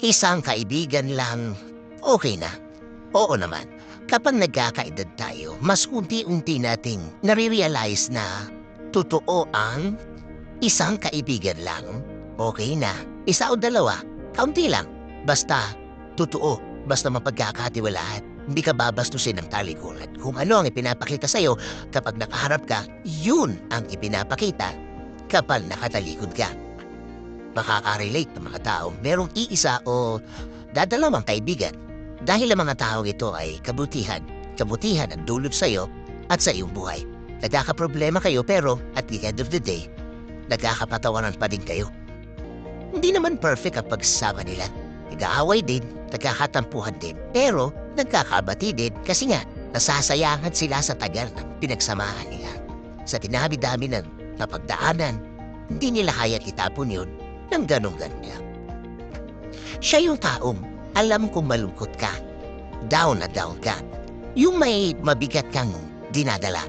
Isang kaibigan lang, okay na. Oo naman, kapag nagkakaedad tayo, mas unti-unti nating nare-realize na totoo ang isang kaibigan lang, okay na. Isa o dalawa, kaunti lang. Basta totoo, basta mapagkakatiwalaan. Hindi ka babastusin ng talikuran. Kung ano ang ipinapakita sa'yo kapag nakaharap ka, yun ang ipinapakita kapag nakatalikod ka. Makaka-relate ng mga tao merong iisa o dadalawang kaibigan dahil ang mga tao ito ay kabutihan. Kabutihan ang dulot sa'yo at sa iyong buhay. Nagkakaproblema kayo pero at the end of the day, nagkakapatawanan pa din kayo. Hindi naman perfect ang pagsasama nila. Nag-aaway din, nagkakatampuhan din, pero nagkakabati din kasi nga nasasayangan sila sa tagal ng pinagsamahan nila. Sa dinami-dami ng napagdaanan, hindi nila hayang itapon yun ng ganong-ganyan. Siya yung taong alam kung malungkot ka, down na down ka, yung may mabigat kang dinadala.